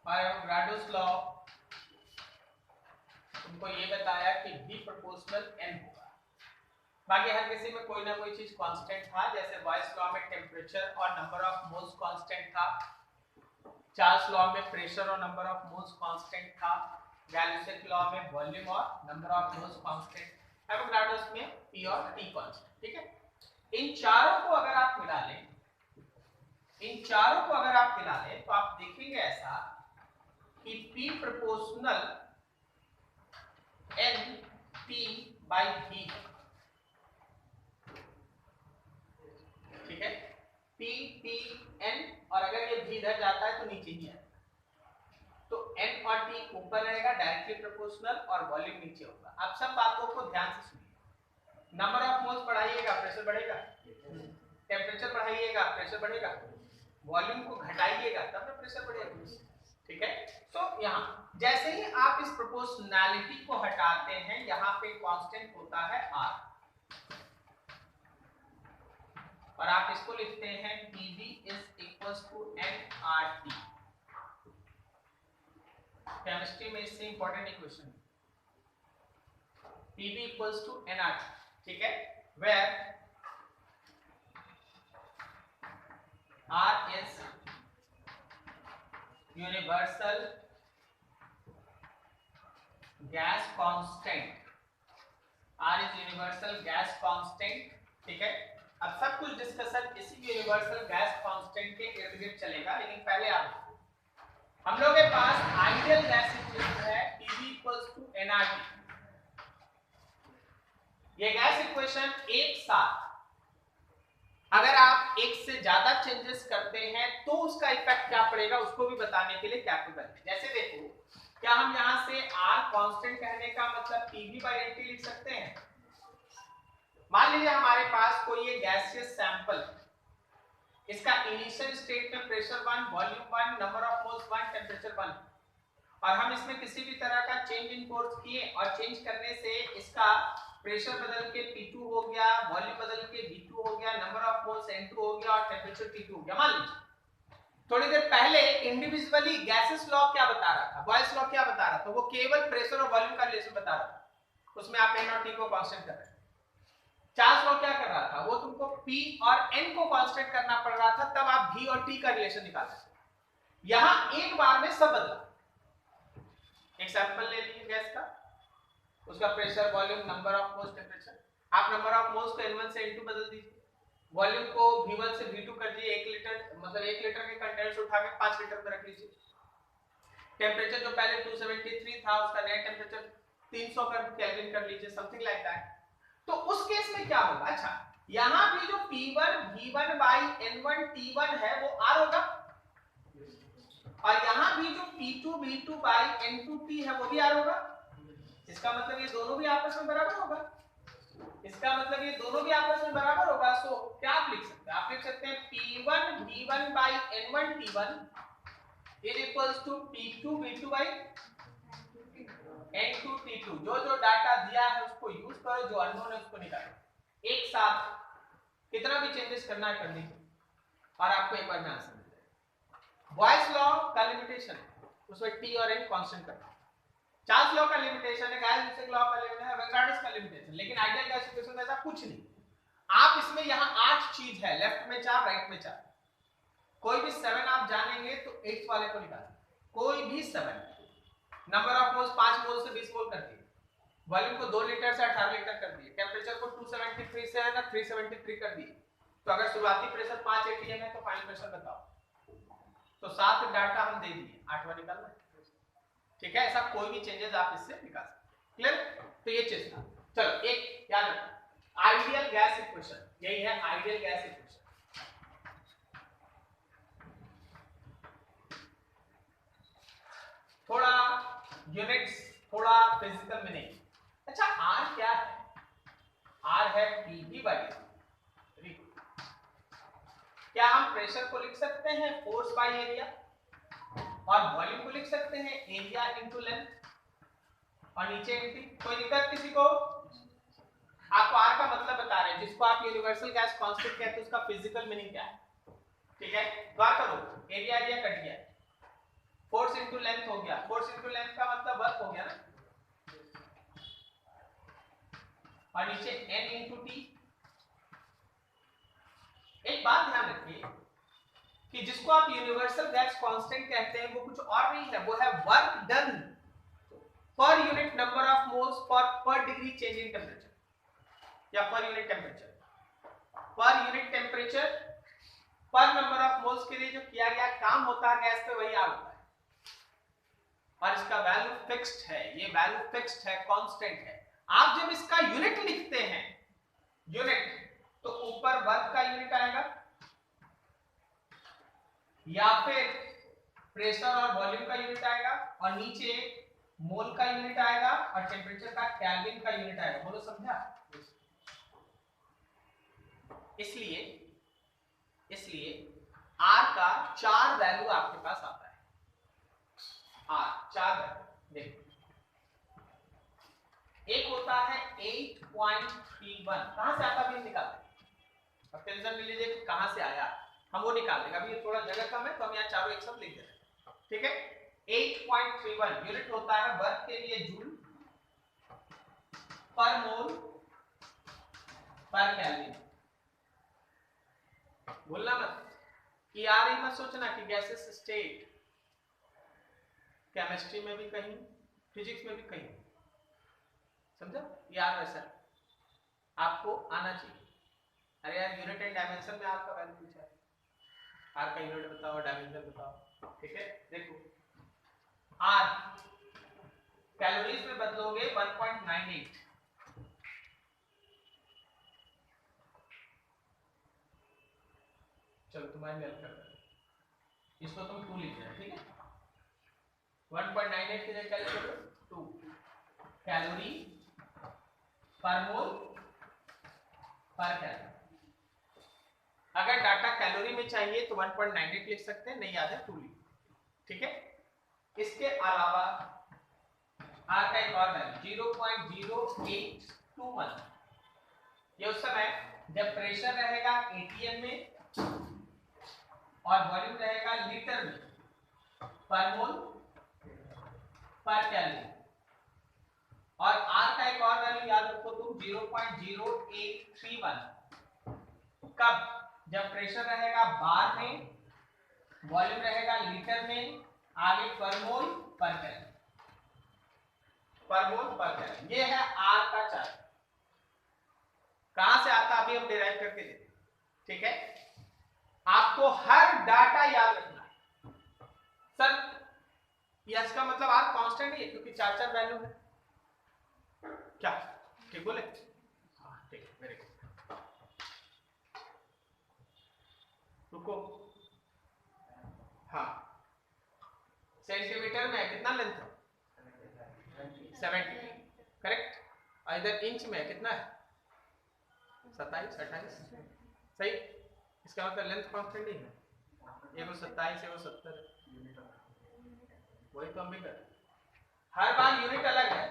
और एवोगाड्रोस लॉ तुमको ये बताया कि V प्रोपोर्शनल N होगा। बाकी हर किसी में कोई ना कोई चीज कांस्टेंट था, जैसे बॉयल्स लॉ में टेम्परेचर और नंबर ऑफ मोल्स कांस्टेंट था, चार्ल्स लॉ में प्रेशर और नंबर ऑफ मोल्स कांस्टेंट था, गैलोसेक लॉ में वॉल्यूम और number of moles constant, Avogadro's में P और T कांस्टेंट। ठीक है, इन चारों को अगर आप मिला लें, इन चारों को अगर आप मिला लें तो आप देखेंगे ऐसा कि P proportional N P by V। ठीक है, P P N, और अगर ये V इधर जाता है तो नीचे ही है, तो N और T ऊपर रहेगा डायरेक्टली प्रोपोर्शनल और वॉल्यूम नीचे होगा। आप सब बातों को ध्यान से सुनिए। नंबर ऑफ मोल्स बढ़ाइएगा प्रेशर बढ़ेगा, टेम्परेचर बढ़ाइएगा प्रेशर बढ़ेगा, वॉल्यूम को घटाइएगा तब ना प्रेशर बढ़ेगा। ठीक है, तो यहाँ जैसे ही आप इस प्रोपोर्शनैलिटी को हटाते हैं, यहाँ पे कांस्टेंट होता है R, और आप इसको लिखते हैं PV is equals to nRT। Chemistry में इससे important equation PV equals to nRT। ठीक है, where R is universal gas constant। R is universal gas constant। ठीक है, अब सब कुछ डिस्कशन इसी यूनिवर्सल गैस कांस्टेंट के इर्द गिर्द चलेगा, लेकिन पहले आप हम लोग के पास आइडियल गैस इक्वेशन है PV equals to nRT। ये गैस इक्वेशन एक साथ अगर आप एक से ज्यादा चेंजेस करते हैं तो उसका इफेक्ट क्या पड़ेगा उसको भी बताने के लिए कैपेबल है। जैसे देखो, क्या हम यहां से R कांस्टेंट कहने का मतलब PV by NT लिख सकते हैं? मान लीजिए हमारे पास कोई ये गैसियस सैंपल, इसका इनिशियल स्टेट में pressure 1, volume 1, number of moles 1, temperature 1, और हम इसमें किसी भी तरह का चेंज इन फोर्स किए और चेंज करने से इसका प्रेशर बदल के P2 हो गया, वॉल्यूम बदल के V2 हो गया, नंबर ऑफ मोल्स N2 हो गया और टेम्परेचर T2 हो गया। मान लीजिए थोड़ी देर पहले इंडिविजुअली गैसेस लॉ क्या बता रहा था, बॉयल्स लॉ क्या बता रहा था, वो केवल प्रेशर और वॉल्यूम का रिलेशन बता रहा था, उसमें आप N और T को कांस्टेंट कर रहे हैं। चार्ल्स लॉ क्या कर रहा था, वो तुमको P और N को कांस्टेंट करना पड़ रहा था, तब आप V और T का रिलेशन निकाल सकते। यहां एक बार में सब बदला। एक सैंपल ले लीजिए गैस का, उसका pressure, volume, number of moles, temperature, आप नंबर ऑफ मोल्स को N1 से N2 बदल दीजिए, वॉल्यूम को V1 से V2 कर दिए, 1 लीटर मतलब 1 लीटर के कंटेनर से उठा के 5 लीटर में रख लीजिए। टेम्परेचर जो पहले 273 था उसका नया टेम्परेचर 300 कर केल्विन कर लीजिए, समथिंग लाइक दैट। तो उस केस में क्या होगा, अच्छा यहां भी जो P1 V1 by N1 T1 है वो R होगा, और यहां भी जो P2 V2 by N2 T है वो भी R होगा। इसका मतलब ये दोनों भी आपस में बराबर होगा, इसका मतलब ये दोनों भी आपस में बराबर होगा। सो क्या आप लिख सकते हैं, आप लिख सकते हैं P1 V1 by N1 T1 is equals to P2 V2 by N2 T2। जो जो डाटा दिया है उसको यूज करो, जो अननोन है उसको निकालो। एक साथ कितना भी चेंजेस करना है कर लीजिए और आपको एक बार में आंसर मिल जाएगा। बॉयस लॉ का लिमिटेशन है, उसमें टी और एन कांस्टेंट करना। चार्ल्स लॉ का लिमिटेशन है, गायस-लीसेग लॉ का लिमिटेशन है, अवोगाड्रो का लिमिटेशन। लेकिन आइडियल गैस इक्वेशन में ऐसा कुछ नहीं। आप इसमें यहां 8 चीज है, लेफ्ट में 4 राइट में 4। कोई भी 7 आप जानेंगे तो 8th वाले को निकाल, कोई भी 7। नंबर ऑफ मोल्स 5 मोल से 20 मोल कर दिए, वॉल्यूम को 2 लीटर से 18 लीटर कर दिए, टेंपरेचर को 273 से है ना 373 कर दिए। तो अगर शुरुआती प्रेशर 5 atm है तो फाइनल प्रेशर बताओ। तो 7 डाटा हम दे दिए, 8वां निकालना है। ठीक है, ऐसा कोई भी चेंजेस आप इससे निकाल सकते। क्लियर? तो ये चीज था। चलो एक याद रखो, आइडियल गैस इक्वेशन, यही है आइडियल गैस इक्वेशन। थोड़ा यूनिट्स, थोड़ा फिजिकल मीनिंग। अच्छा, आर क्या है? आर है PV/T। क्या हम प्रेशर को लिख सकते हैं फोर्स बाय एरिया, और वॉल्यूम को लिख सकते हैं एरिया इनटू लेंथ, और नीचे एंटी। कोई दिक्कत किसी को? आपको आर का मतलब बता रहे हैं, जिसको आप यूनिवर्सल गैस कांस्टेंट कहते हैं, उसका फिजिकल मीनिंग क्या है। ठीक है, बात करो, एरिया एरिया कट गया, फोर्स इनटू लेंथ हो गया। फोर्स इनटू लेंथ का मतलब वर्क हो गया ना, और नीचे n इनटू टी। एक बात ध्यान रखिए कि जिसको आप यूनिवर्सल गैस कांस्टेंट कहते हैं वो कुछ और नहीं है, वो है work done per unit number of moles per degree change in temperature, या per unit temperature, per unit temperature per number of moles के लिए जो किया गया काम होता है गैस पे, वही आर होता है। और इसका वैल्यू फिक्स्ड है, ये वैल्यू फिक्स्ड है, कांस्टेंट है। आप जब इसका यूनिट लिखते हैं, यूनिट, तो ऊपर वर्क का यूनिट आएगा, या फिर प्रेशर और वॉल्यूम का यूनिट आएगा, और नीचे मोल का यूनिट आएगा, और टेंपरेचर का केल्विन का यूनिट आएगा। बोलो समझा? इसलिए आर का 4 वैल्यू आपके पास आता है। आर 4 वैल्यू देखो, एक होता है 8.31, कहां से आता भी हम निकालते हैं। अब टेंशन ले लीजिए कि कहां से आया, हम वो निकाल देंगे। अभी ये थोड़ा जगह कम है तो हम यहाँ चारों एक साथ लिख दे रहे हैं। ठीक है, 8.31 यूनिट होता है वर्क के लिए जूल पर मोल पर केल्विन। भूलना मत कि यार ये मत सोचना कि गैसेस स्टेट केमिस्ट्री में भी कहीं, फिजिक्स में भी कहीं, समझा? यार वैसा आपको आना चाहिए। अरे यार यूनिट एंड डायमेंशन में आपका वैल्यू पूछा है, आर का यूनिट बताओ, डायमेंशन बताओ। ठीक है, देखो आर कैलोरीज में बदलोगे 1.98, चलो तुम्हारी हेल्प कर रहा है, इसको तुम 2 लिख देना। ठीक है, 1.98 की जगह क्या लिखोगे? 2 कैलोरी पर मोल पर कैलोरी। अगर डाटा कैलोरी में चाहिए तो 1.98 लिख सकते हैं, नहीं याद है 2 लिख। ठीक है, इसके अलावा आर का एक और वैल्यू 0.0821, ये उस समय जब प्रेशर रहेगा एटीएम में और वॉल्यूम रहेगा लीटर में, पर मोल पर कैलोरी। और आर का एक और वैल्यू याद रखो तुम 0.0831, कब? जब प्रेशर रहेगा बार में, वॉल्यूम रहेगा लीटर में, आगे पर मोल पर कैलोरी, पर मोल पर कैलोरी। ये है आर का चार्ट। कहां से आता अभी हम डिराइव करके देते। ठीक है, आपको हर डाटा याद रखना है। सर यस का मतलब आर कांस्टेंट ही है क्योंकि 4 वैल्यू है। क्या ठीक बोले? हाँ ठीक, वेरी गुड। 27 28 सही। इसका मतलब लेंथ कांस्टेंट नहीं है, एगो 27 एगो 70 है। वही तो हम भी कर, हर बार यूनिट अलग है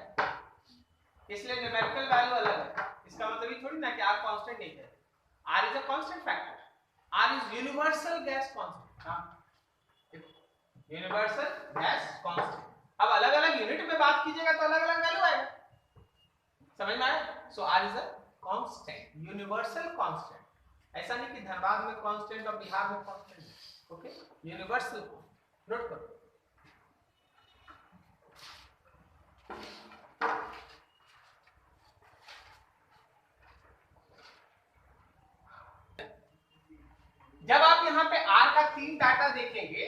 इसलिए न्यूमेरिकल वैल्यू अलग है। इसका मतलब ये थोड़ी ना कि r कांस्टेंट नहीं है। r is a constant factor, r is universal gas constant. हां, यूनिवर्सल गैस कांस्टेंट। अब अलग अलग यूनिट में बात कीजिएगा तो अलग अलग वैल्यू आएगा, समझ में आया? सो r is a constant, universal constant. ऐसा नहीं कि धनबाद में कांस्टेंट और बिहार में कांस्टेंट। Okay, universal. नोट करो। जब आप यहां पे r का 3 डाटा देखेंगे,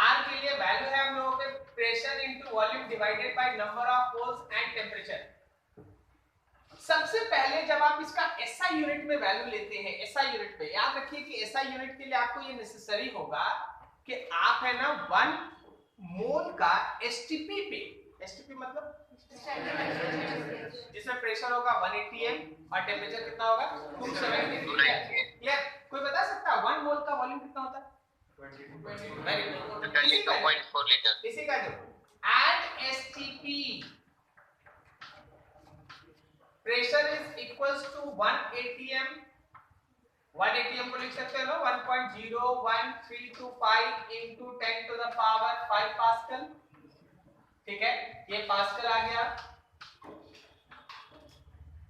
r के लिए वैल्यू है हम लोगों के pressure into volume divided by number of moles and temperature. सबसे पहले जब आप इसका एसआई यूनिट में वैल्यू लेते हैं, एसआई यूनिट पे याद रखिए कि एसआई यूनिट के लिए आपको ये नेसेसरी होगा कि आप है ना 1 मोल का एसटीपी पे, एसटीपी मतलब जिसमें प्रेशर होगा 1 atm और टेंपरेचर कितना होगा 270। क्लियर? कोई बता सकता है 1 मोल का वॉल्यूम कितना होता है? 22.4 लीटर। इसी का जो at STP pressure is equals to 1 atm, 1 atm को लिख सकते हो ना 1.01325 into 10 to the power 5 pascal. ठीक है, ये पास्कल आ गया।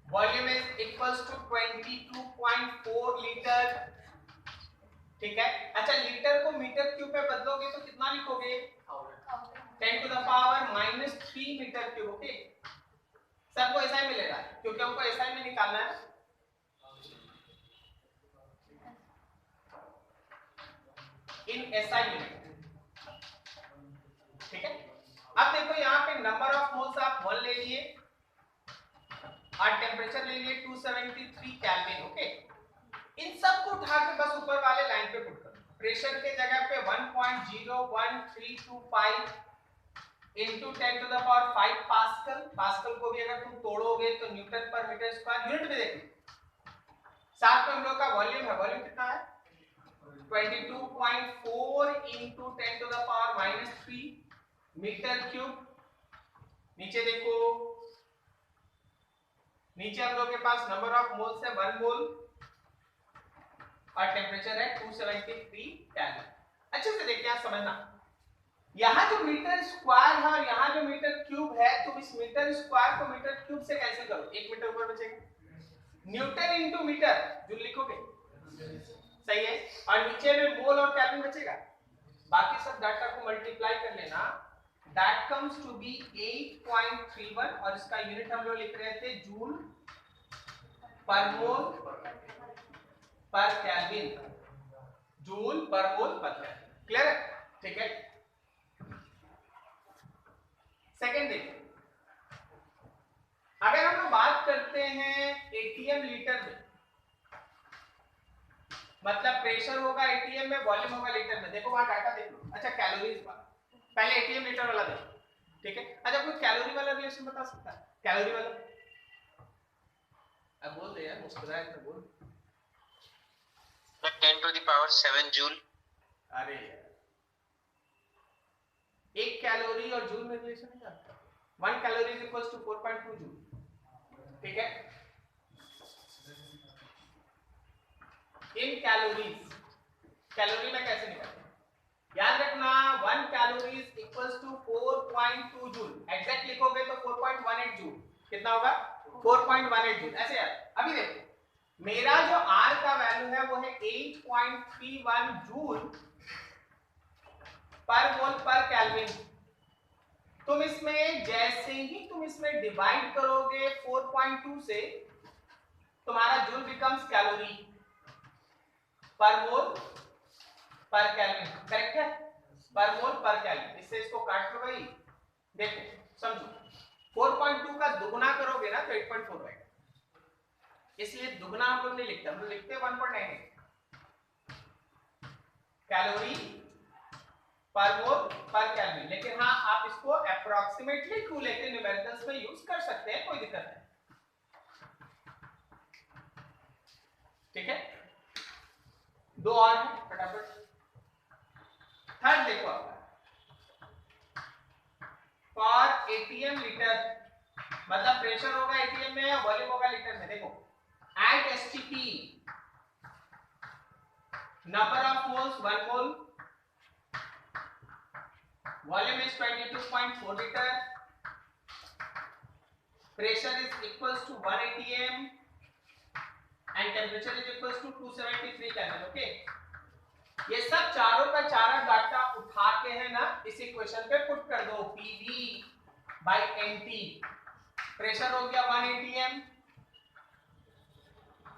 Volume is equals to 22.4 litre. ठीक है, अच्छा लीटर को मीटर क्यूब में बदलोगे तो कितना लिखोगे? 10 to the power -3 metre cube. Okay, सबको ऐसा ही मिलेगा क्योंकि हमको ऐसा ही में निकालना है। In SI unit. ठीक है, अब देखो यहाँ पे नंबर ऑफ मोल्स आप 1 ले लिए और टेम्परेचर ले लिए 273 केल्विन। ओके, इन सब को उठा के बस ऊपर वाले लाइन पे पुट करो। प्रेशर के जगह पे 1.01325 into 10 to the power 5 pascal. Pascal को भी अगर तुम तोड़ोगे तो न्यूटन पर मीटर स्क्वायर यूनिट में देखो। साथ में हम लोग का वॉल्यूम है, वॉल्यूम कितना है? 22.4 into 10 to the power -3 metre cube. नीचे देखो, नीचे हम लोग के पास नंबर ऑफ मोल्स है 1 मोल और टेम्परेचर है 273 केल्विन। अच्छे से देखिए, आप समझना, यहाँ जो मीटर स्क्वायर है और यहाँ जो मीटर क्यूब है, तुम इस मीटर स्क्वायर को मीटर क्यूब से कैंसिल करो, 1 मीटर ऊपर बचेगा। न्यूटन इनटू मीटर जो लिखोगे सही है, और नीचे में मोल और केल्विन बचेगा। बाकी सब डाटा को मल्टीप्लाई कर लेना, दैट कम्स टू बी 8.31 और इसका यूनिट हम लोग लिख रहे थे जूल पर मोल पर केल्विन। जूल पर मोल पर केल्विन। क्लियर है? ठीक है, सेकेंड देखो, अगर हम लोग बात करते हैं एटीएम लीटर में, मतलब प्रेशर होगा एटीएम में, वॉल्यूम होगा लीटर में। देखो वहां डाटा देख लो। अच्छा, कैलोरीज वाला पहले एटीएम लीटर वाला देखो। ठीक है, अच्छा कोई कैलोरी वाला रिलेशन बता सकता है? कैलोरी वाला अब बोल दे यार, मुस्कुराए तो बोल। 10 to the power 7 जूल। अरे यार, एक कैलोरी और जूल में रिलेशन है क्या? 1 calorie is equals to 4.2 joule. ठीक है, इन कैलोरीज, कैलोरी में कैसे निकालते हैं? याद रखना 1 calorie is equals to 4.2 joule. Exact लिखोगे तो 4.18 जूल। कितना होगा? 4.18 जूल। ऐसे यार, अभी देखो मेरा जो R का वैल्यू है वो है 8.31 जूल पर मोल पर केल्विन। तुम इसमें जैसे ही तुम इसमें डिवाइड करोगे 4.2 से, तुम्हारा जूल बिकम्स कैलोरी पर मोल पर केल्विन। करेक्ट है? पर मोल पर केल्विन। इससे इसको काट लो भाई। देखो समझो, 4.2 का दुगुना करोगे ना तो 8.4 आएगा, इसलिए दुगना हम लोग नहीं लिखते, हम लोग लिखते हैं 1.98 कैलोरी पर मोल पर केल्विन। लेकिन हाँ, आप इसको अप्रोक्सीमेटली 2 लेके न्यूमेरिकल्स में यूज कर सकते हैं, कोई दिक्कत नहीं। दो और है फटाफट। थर्ड देखो आपका फॉर एटीएम लीटर, मतलब प्रेशर होगा एटीएम में या वॉल्यूम होगा लीटर में। देखो at STP number of moles 1 mole, volume is 22.4 litre, pressure is equals to 1 atm and temperature is equals to 273 kelvin. Okay, ये सब चारों का चारा डाटा उठा के है ना इस इक्वेशन पे पुट कर दो। पीवी बाय एनटी, प्रेशर हो गया 1 atm,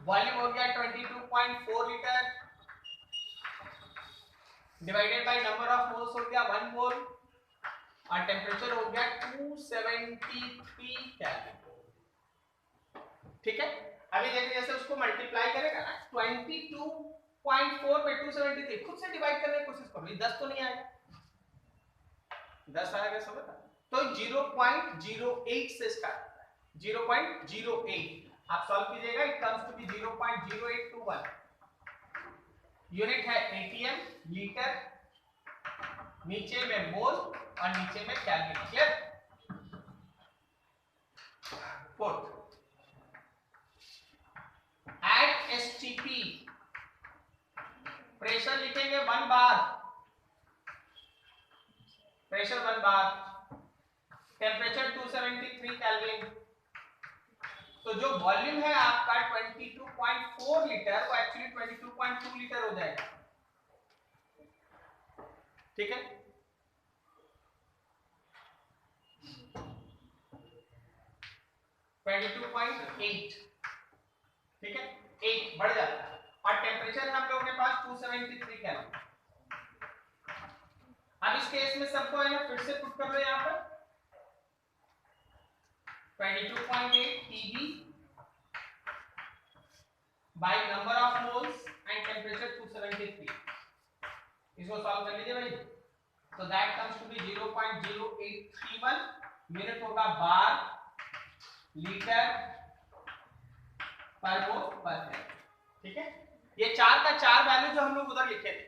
वॉल्यूम हो गया 22.4 litre, divided by number of moles हो गया 1 मोल, और टेम्परेचर हो गया 273 केल्विन। ठीक है, अभी देखिए जैसे उसको मल्टीप्लाई करेगा ना 22.4 पे 273, खुद से डिवाइड करने की कोशिश करो, 10 तो नहीं आएगा, 10 आएगा समझ। तो 0.08 से स्टार्ट होता है, 0.08 आप सॉल्व कीजिएगा, it comes to be 0.0821। Unit है एटीएम लीटर, नीचे में मोल और नीचे में kelvin. Clear? Fourth at STP pressure लिखेंगे 1 bar, pressure 1 bar, temperature 273 kelvin. तो जो वॉल्यूम है आपका 22.4 लीटर वो एक्चुअली 22.2 लीटर हो जाएगा। ठीक है, ठीक है, 8 बढ़ जाता है, और टेम्परेचर हम लोगों के पास 273 केल्विन। अब इस केस में सबको है ना फिर से पुट कर लो यहाँ पर 22.8 pb by number of moles and temperature 273, इसको सॉल्व कर लीजिए भाई। तो that comes to be 0.0831, unit होगा बार लीटर पर मोल पर सेकंड। ठीक है, ये चार का चार वैल्यू जो हम लोग उधर लिखे थे,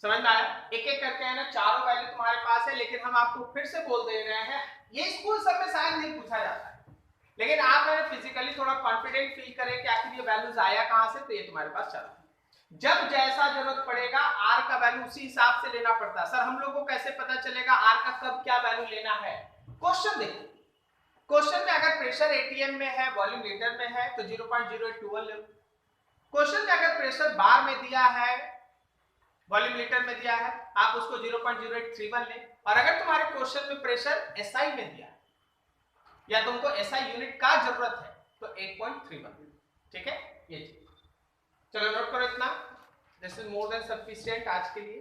समझ में आया? एक एक करके है ना चारों वैल्यू तुम्हारे पास है, लेकिन हम आपको फिर से बोल दे रहे हैं, ये स्कूल सब में शायद नहीं पूछा जाता है, लेकिन आप है फिजिकली थोड़ा कॉन्फिडेंट फील करें कि आखिर ये वैल्यूज आया कहां से, तो ये तुम्हारे पास चला। जब जैसा जरूरत पड़ेगा आर का वैल्यू उसी हिसाब से लेना पड़ता है। सर हम लोग को कैसे पता चलेगा आर का कब क्या वैल्यू लेना है? क्वेश्चन देखो, क्वेश्चन में अगर प्रेशर एटीएम में है, वॉल्यूम लीटर में है, तो 0.0821 ले लो। क्वेश्चन में अगर प्रेशर बार में दिया है, वॉल्यूम लीटर में दिया है, आप उसको 0.0831 ले। और अगर तुम्हारे क्वेश्चन में प्रेशर एसआई में दिया है या तुमको एसआई यूनिट का जरूरत है तो 8.31। ठीक है, ये चीज चलो नोट करो इतना, this is more than sufficient आज के लिए।